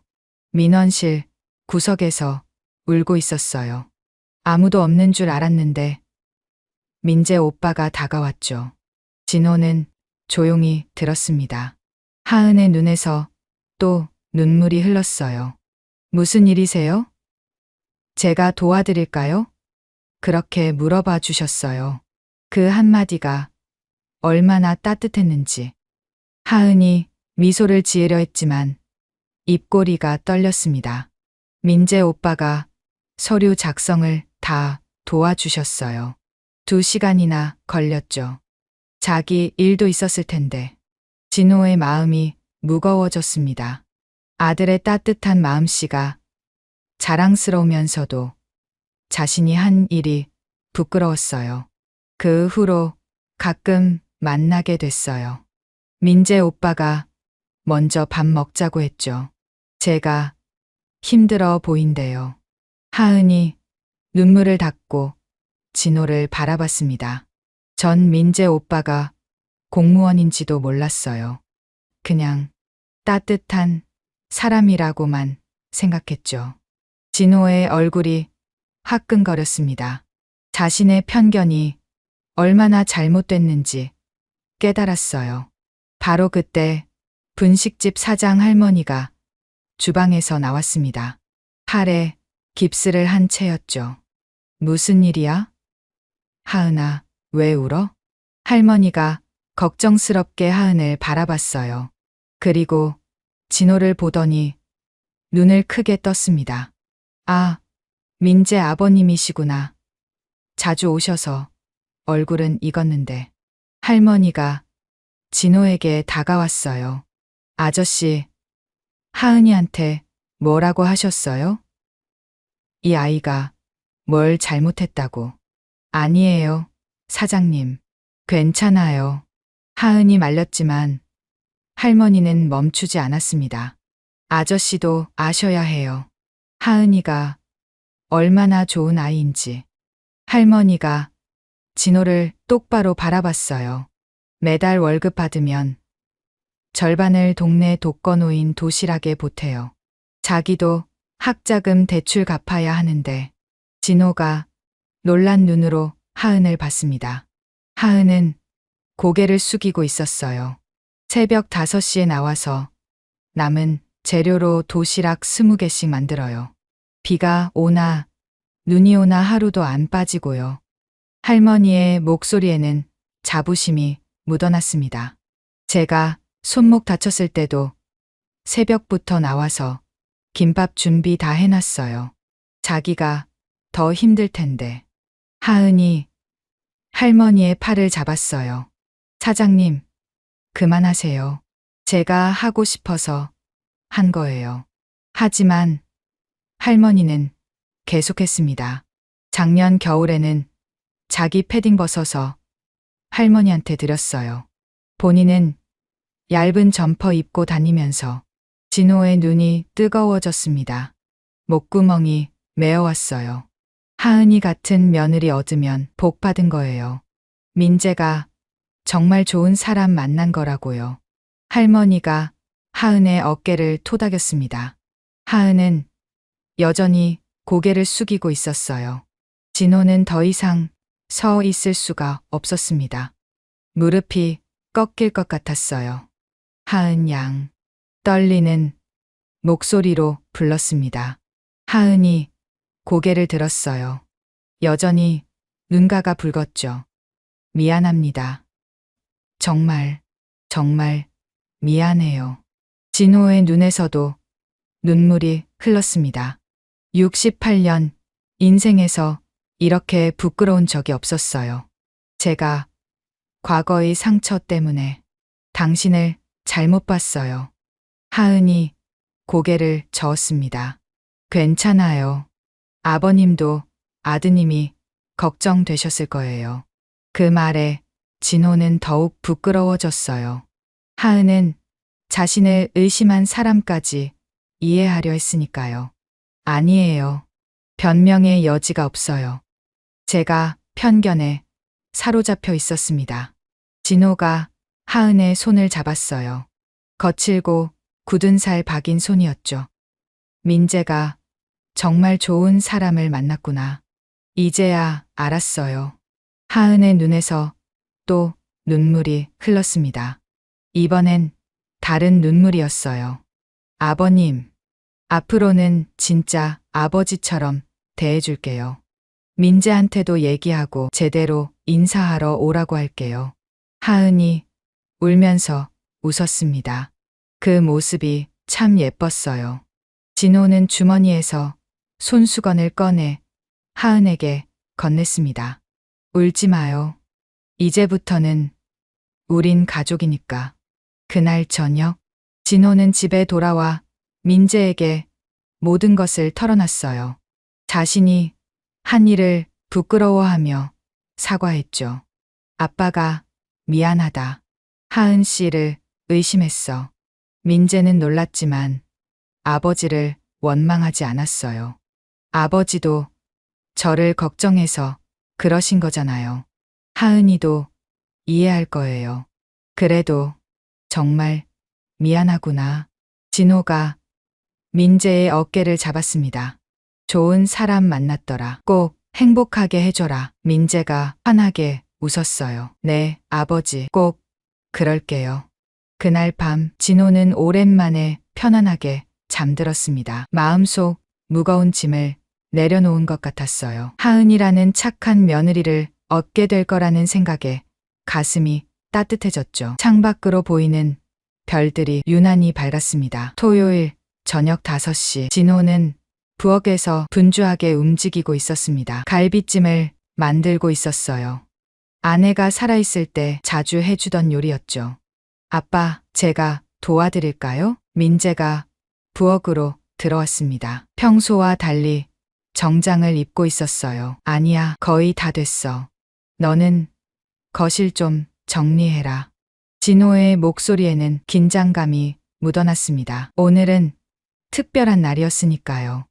Speaker 1: 민원실 구석에서 울고 있었어요. 아무도 없는 줄 알았는데 민재 오빠가 다가왔죠. 진호는 조용히 들었습니다. 하은의 눈에서 또 눈물이 흘렀어요. 무슨 일이세요? 제가 도와드릴까요? 그렇게 물어봐 주셨어요. 그 한마디가 얼마나 따뜻했는지. 하은이 미소를 지으려 했지만 입꼬리가 떨렸습니다. 민재 오빠가 서류 작성을 다 도와주셨어요. 2시간이나 걸렸죠. 자기 일도 있었을 텐데. 진호의 마음이 무거워졌습니다. 아들의 따뜻한 마음씨가 자랑스러우면서도 자신이 한 일이 부끄러웠어요. 그 후로 가끔 만나게 됐어요. 민재 오빠가 먼저 밥 먹자고 했죠. 제가 힘들어 보인대요. 하은이 눈물을 닦고 진호를 바라봤습니다. 전 민재 오빠가 공무원인지도 몰랐어요. 그냥 따뜻한 사람이라고만 생각했죠. 진호의 얼굴이 화끈거렸습니다. 자신의 편견이 얼마나 잘못됐는지 깨달았어요. 바로 그때 분식집 사장 할머니가 주방에서 나왔습니다. 팔에 깁스를 한 채였죠. 무슨 일이야? 하은아, 왜 울어? 할머니가 걱정스럽게 하은을 바라봤어요. 그리고 진호를 보더니 눈을 크게 떴습니다. 아, 민재 아버님이시구나. 자주 오셔서 얼굴은 익었는데. 할머니가 진호에게 다가왔어요. 아저씨, 하은이한테 뭐라고 하셨어요? 이 아이가 뭘 잘못했다고. 아니에요, 사장님. 괜찮아요. 하은이 말렸지만 할머니는 멈추지 않았습니다. 아저씨도 아셔야 해요. 하은이가 얼마나 좋은 아이인지. 할머니가 진호를 똑바로 바라봤어요. 매달 월급 받으면 절반을 동네 독거노인 도시락에 보태요. 자기도 학자금 대출 갚아야 하는데. 진호가 놀란 눈으로 하은을 봤습니다. 하은은 고개를 숙이고 있었어요. 새벽 5시에 나와서 남은 재료로 도시락 20개씩 만들어요. 비가 오나 눈이 오나 하루도 안 빠지고요. 할머니의 목소리에는 자부심이 묻어났습니다. 제가 손목 다쳤을 때도 새벽부터 나와서 김밥 준비 다 해놨어요. 자기가 더 힘들 텐데. 하은이 할머니의 팔을 잡았어요. 사장님, 그만하세요. 제가 하고 싶어서 한 거예요. 하지만 할머니는 계속했습니다. 작년 겨울에는 자기 패딩 벗어서 할머니한테 드렸어요. 본인은 얇은 점퍼 입고 다니면서. 진호의 눈이 뜨거워졌습니다. 목구멍이 메어왔어요. 하은이 같은 며느리 얻으면 복 받은 거예요. 민재가 정말 좋은 사람 만난 거라고요. 할머니가 하은의 어깨를 토닥였습니다. 하은은 여전히 고개를 숙이고 있었어요. 진호는 더 이상 서 있을 수가 없었습니다. 무릎이 꺾일 것 같았어요. 하은 양. 떨리는 목소리로 불렀습니다. 하은이 고개를 들었어요. 여전히 눈가가 붉었죠. 미안합니다. 정말 미안해요. 진호의 눈에서도 눈물이 흘렀습니다. 68년 인생에서 이렇게 부끄러운 적이 없었어요. 제가 과거의 상처 때문에 당신을 잘못 봤어요. 하은이 고개를 저었습니다. 괜찮아요. 아버님도 아드님이 걱정되셨을 거예요. 그 말에 진호는 더욱 부끄러워졌어요. 하은은 자신을 의심한 사람까지 이해하려 했으니까요. 아니에요. 변명의 여지가 없어요. 제가 편견에 사로잡혀 있었습니다. 진호가 하은의 손을 잡았어요. 거칠고 굳은 살 박인 손이었죠. 민재가 정말 좋은 사람을 만났구나. 이제야 알았어요. 하은의 눈에서 또 눈물이 흘렀습니다. 이번엔 다른 눈물이었어요. 아버님, 앞으로는 진짜 아버지처럼 대해줄게요. 민재한테도 얘기하고 제대로 인사하러 오라고 할게요. 하은이 울면서 웃었습니다. 그 모습이 참 예뻤어요. 진호는 주머니에서 손수건을 꺼내 하은에게 건넸습니다. 울지 마요. 이제부터는 우린 가족이니까. 그날 저녁, 진호는 집에 돌아와 민재에게 모든 것을 털어놨어요. 자신이 한 일을 부끄러워하며 사과했죠. 아빠가 미안하다. 하은 씨를 의심했어. 민재는 놀랐지만 아버지를 원망하지 않았어요. 아버지도 저를 걱정해서 그러신 거잖아요. 하은이도 이해할 거예요. 그래도 정말 미안하구나. 진호가 민재의 어깨를 잡았습니다. 좋은 사람 만났더라. 꼭 행복하게 해줘라. 민재가 환하게 웃었어요. 네, 아버지. 꼭 그럴게요. 그날 밤 진호는 오랜만에 편안하게 잠들었습니다. 마음속 무거운 짐을 내려놓은 것 같았어요. 하은이라는 착한 며느리를 얻게 될 거라는 생각에 가슴이 따뜻해졌죠. 창밖으로 보이는 별들이 유난히 밝았습니다. 토요일 저녁 5시 진호는 부엌에서 분주하게 움직이고 있었습니다. 갈비찜을 만들고 있었어요. 아내가 살아있을 때 자주 해주던 요리였죠. 아빠, 제가 도와드릴까요? 민재가 부엌으로 들어왔습니다. 평소와 달리 정장을 입고 있었어요. 아니야, 거의 다 됐어. 너는 거실 좀 정리해라. 진호의 목소리에는 긴장감이 묻어났습니다. 오늘은 특별한 날이었으니까요.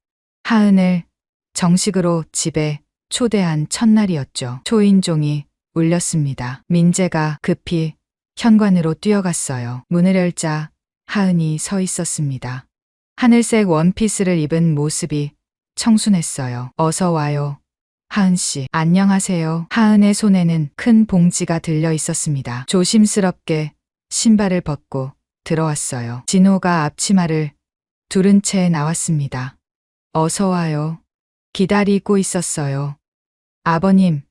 Speaker 1: 하은을 정식으로 집에 초대한 첫날이었죠. 초인종이 울렸습니다. 민재가 급히 현관으로 뛰어갔어요. 문을 열자 하은이 서 있었습니다. 하늘색 원피스를 입은 모습이 청순했어요. 어서 와요. 하은 씨. 안녕하세요. 하은의 손에는 큰 봉지가 들려 있었습니다. 조심스럽게 신발을 벗고 들어왔어요. 진호가 앞치마를 두른 채 나왔습니다. 어서 와요. 기다리고 있었어요. 아버님,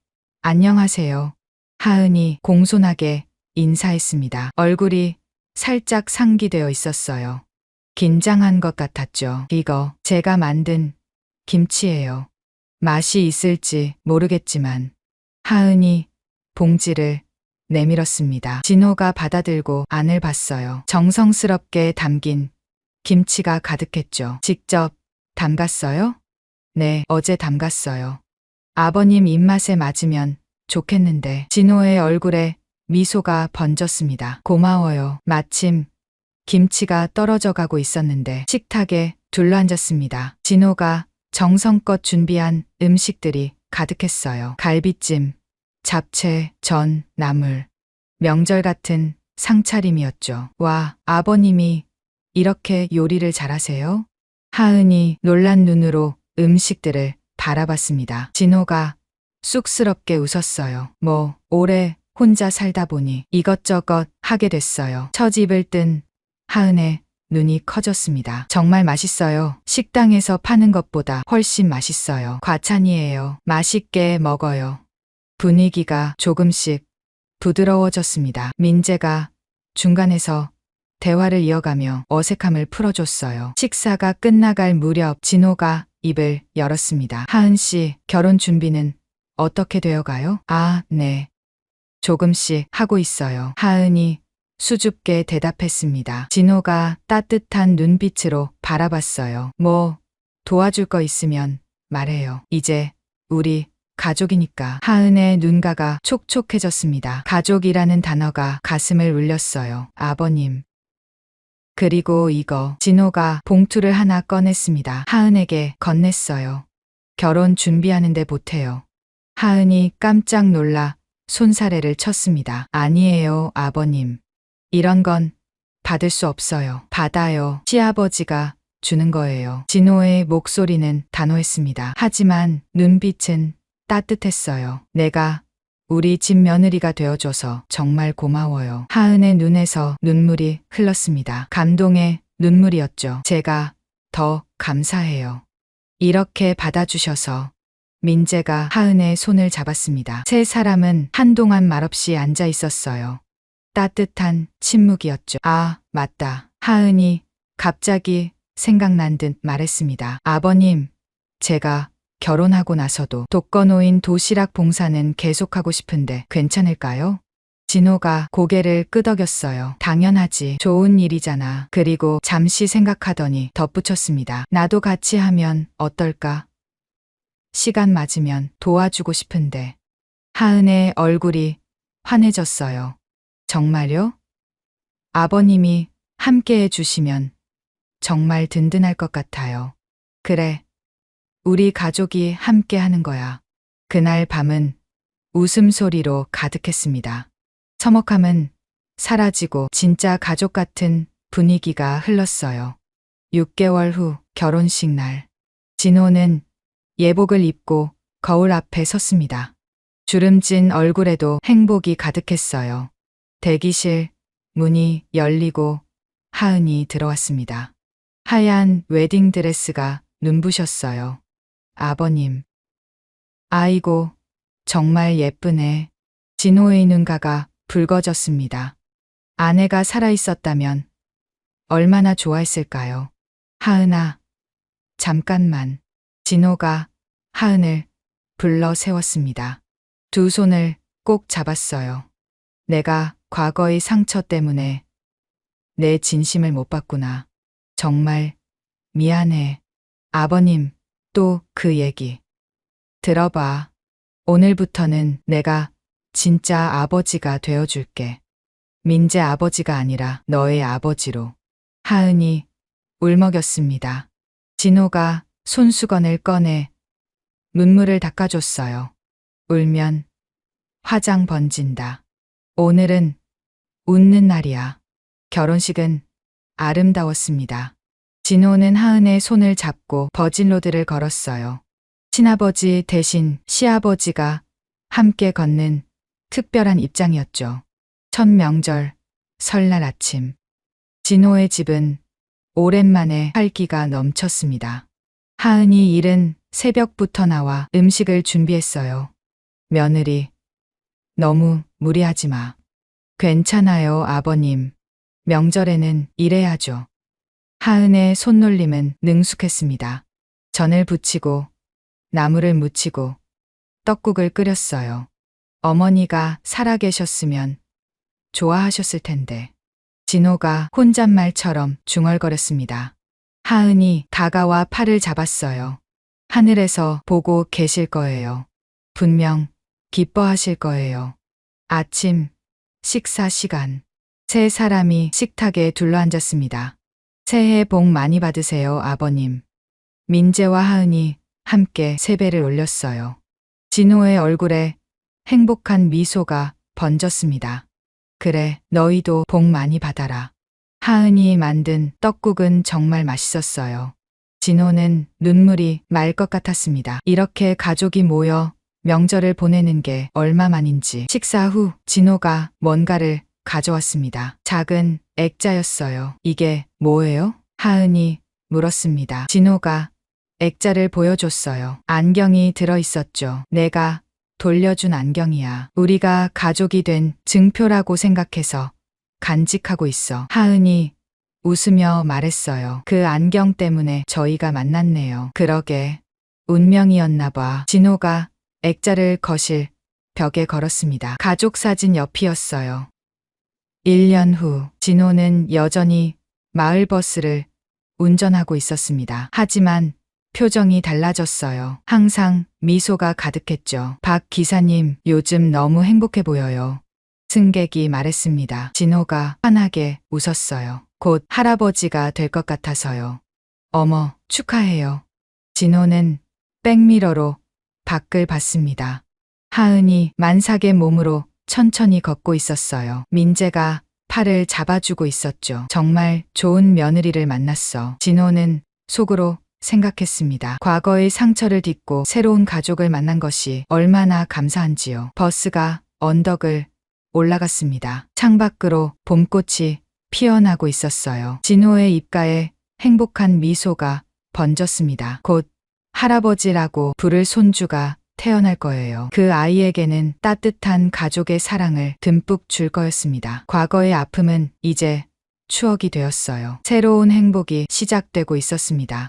Speaker 1: 안녕하세요. 하은이 공손하게 인사했습니다. 얼굴이 살짝 상기되어 있었어요. 긴장한 것 같았죠. 이거 제가 만든 김치예요. 맛이 있을지 모르겠지만. 하은이 봉지를 내밀었습니다. 진호가 받아들고 안을 봤어요. 정성스럽게 담긴 김치가 가득했죠. 직접 담갔어요? 네, 어제 담갔어요. 아버님 입맛에 맞으면 좋겠는데. 진호의 얼굴에 미소가 번졌습니다. 고마워요. 마침 김치가 떨어져 가고 있었는데 식탁에 둘러앉았습니다. 진호가 정성껏 준비한 음식들이 가득했어요. 갈비찜, 잡채, 전, 나물. 명절 같은 상차림이었죠. 와, 아버님이 이렇게 요리를 잘하세요? 하은이 놀란 눈으로 음식들을 바라봤습니다. 진호가 쑥스럽게 웃었어요. 뭐, 오래 혼자 살다 보니 이것저것 하게 됐어요. 첫 입을 뜬 하은의 눈이 커졌습니다. 정말 맛있어요. 식당에서 파는 것보다 훨씬 맛있어요. 과찬이에요. 맛있게 먹어요. 분위기가 조금씩 부드러워졌습니다. 민재가 중간에서 대화를 이어가며 어색함을 풀어줬어요. 식사가 끝나갈 무렵 진호가 입을 열었습니다. 하은 씨, 결혼 준비는 어떻게 되어가요? 아, 네. 조금씩 하고 있어요. 하은이 수줍게 대답했습니다. 진호가 따뜻한 눈빛으로 바라봤어요. 뭐 도와줄 거 있으면 말해요. 이제 우리 가족이니까. 하은의 눈가가 촉촉해졌습니다. 가족이라는 단어가 가슴을 울렸어요. 아버님. 그리고 이거. 진호가 봉투를 하나 꺼냈습니다. 하은에게 건넸어요. 결혼 준비하는데 보태요. 하은이 깜짝 놀라 손사래를 쳤습니다. 아니에요, 아버님. 이런 건 받을 수 없어요. 받아요. 시아버지가 주는 거예요. 진호의 목소리는 단호했습니다. 하지만 눈빛은 따뜻했어요. 내가 우리 집 며느리가 되어줘서 정말 고마워요. 하은의 눈에서 눈물이 흘렀습니다. 감동의 눈물이었죠. 제가 더 감사해요. 이렇게 받아주셔서. 민재가 하은의 손을 잡았습니다. 세 사람은 한동안 말없이 앉아 있었어요. 따뜻한 침묵이었죠. 아, 맞다. 하은이 갑자기 생각난 듯 말했습니다. 아버님, 제가 결혼하고 나서도 독거노인 도시락 봉사는 계속하고 싶은데 괜찮을까요? 진호가 고개를 끄덕였어요. 당연하지. 좋은 일이잖아. 그리고 잠시 생각하더니 덧붙였습니다. 나도 같이 하면 어떨까? 시간 맞으면 도와주고 싶은데. 하은의 얼굴이 환해졌어요. 정말요? 아버님이 함께 해주시면 정말 든든할 것 같아요. 그래. 우리 가족이 함께 하는 거야. 그날 밤은 웃음소리로 가득했습니다. 서먹함은 사라지고 진짜 가족 같은 분위기가 흘렀어요. 6개월 후 결혼식 날. 진호는 예복을 입고 거울 앞에 섰습니다. 주름진 얼굴에도 행복이 가득했어요. 대기실 문이 열리고 하은이 들어왔습니다. 하얀 웨딩드레스가 눈부셨어요. 아버님. 아이고, 정말 예쁘네. 진호의 눈가가 붉어졌습니다. 아내가 살아있었다면 얼마나 좋아했을까요? 하은아, 잠깐만. 진호가 하은을 불러 세웠습니다. 두 손을 꼭 잡았어요. 내가 과거의 상처 때문에 내 진심을 못 봤구나. 정말 미안해. 아버님, 또 그 얘기. 들어봐. 오늘부터는 내가 진짜 아버지가 되어줄게. 민재 아버지가 아니라 너의 아버지로. 하은이 울먹였습니다. 진호가 손수건을 꺼내 눈물을 닦아줬어요. 울면 화장 번진다. 오늘은 웃는 날이야. 결혼식은 아름다웠습니다. 진호는 하은의 손을 잡고 버진로드를 걸었어요. 친아버지 대신 시아버지가 함께 걷는 특별한 입장이었죠. 첫 명절, 설날 아침. 진호의 집은 오랜만에 활기가 넘쳤습니다. 하은이 이른 새벽부터 나와 음식을 준비했어요. 며느리, 너무 무리하지 마. 괜찮아요, 아버님. 명절에는 일해야죠. 하은의 손놀림은 능숙했습니다. 전을 부치고 나물을 무치고 떡국을 끓였어요. 어머니가 살아계셨으면 좋아하셨을 텐데. 진호가 혼잣말처럼 중얼거렸습니다. 하은이 다가와 팔을 잡았어요. 하늘에서 보고 계실 거예요. 분명 기뻐하실 거예요. 아침 식사 시간. 세 사람이 식탁에 둘러앉았습니다. 새해 복 많이 받으세요, 아버님. 민재와 하은이 함께 세배를 올렸어요. 진호의 얼굴에 행복한 미소가 번졌습니다. 그래, 너희도 복 많이 받아라. 하은이 만든 떡국은 정말 맛있었어요. 진호는 눈물이 말 것 같았습니다. 이렇게 가족이 모여 명절을 보내는 게 얼마만인지. 식사 후 진호가 뭔가를 가져왔습니다. 작은 액자였어요. 이게 뭐예요? 하은이 물었습니다. 진호가 액자를 보여줬어요. 안경이 들어있었죠. 내가 돌려준 안경이야. 우리가 가족이 된 증표라고 생각해서 간직하고 있어. 하은이 웃으며 말했어요. 그 안경 때문에 저희가 만났네요. 그러게. 운명이었나 봐. 진호가 액자를 거실 벽에 걸었습니다. 가족 사진 옆이었어요. 1년 후 진호는 여전히 마을버스를 운전하고 있었습니다. 하지만 표정이 달라졌어요. 항상 미소가 가득했죠. 박 기사님, 요즘 너무 행복해 보여요. 승객이 말했습니다. 진호가 환하게 웃었어요. 곧 할아버지가 될 것 같아서요. 어머, 축하해요. 진호는 백미러로 밖을 봤습니다. 하은이 만삭의 몸으로 천천히 걷고 있었어요. 민재가 팔을 잡아주고 있었죠. 정말 좋은 며느리를 만났어. 진호는 속으로 생각했습니다. 과거의 상처를 딛고 새로운 가족을 만난 것이 얼마나 감사한지요. 버스가 언덕을 올라갔습니다. 창밖으로 봄꽃이 피어나고 있었어요. 진호의 입가에 행복한 미소가 번졌습니다. 곧 할아버지라고 부를 손주가 태어날 거예요. 그 아이에게는 따뜻한 가족의 사랑을 듬뿍 줄 거였습니다. 과거의 아픔은 이제 추억이 되었어요. 새로운 행복이 시작되고 있었습니다.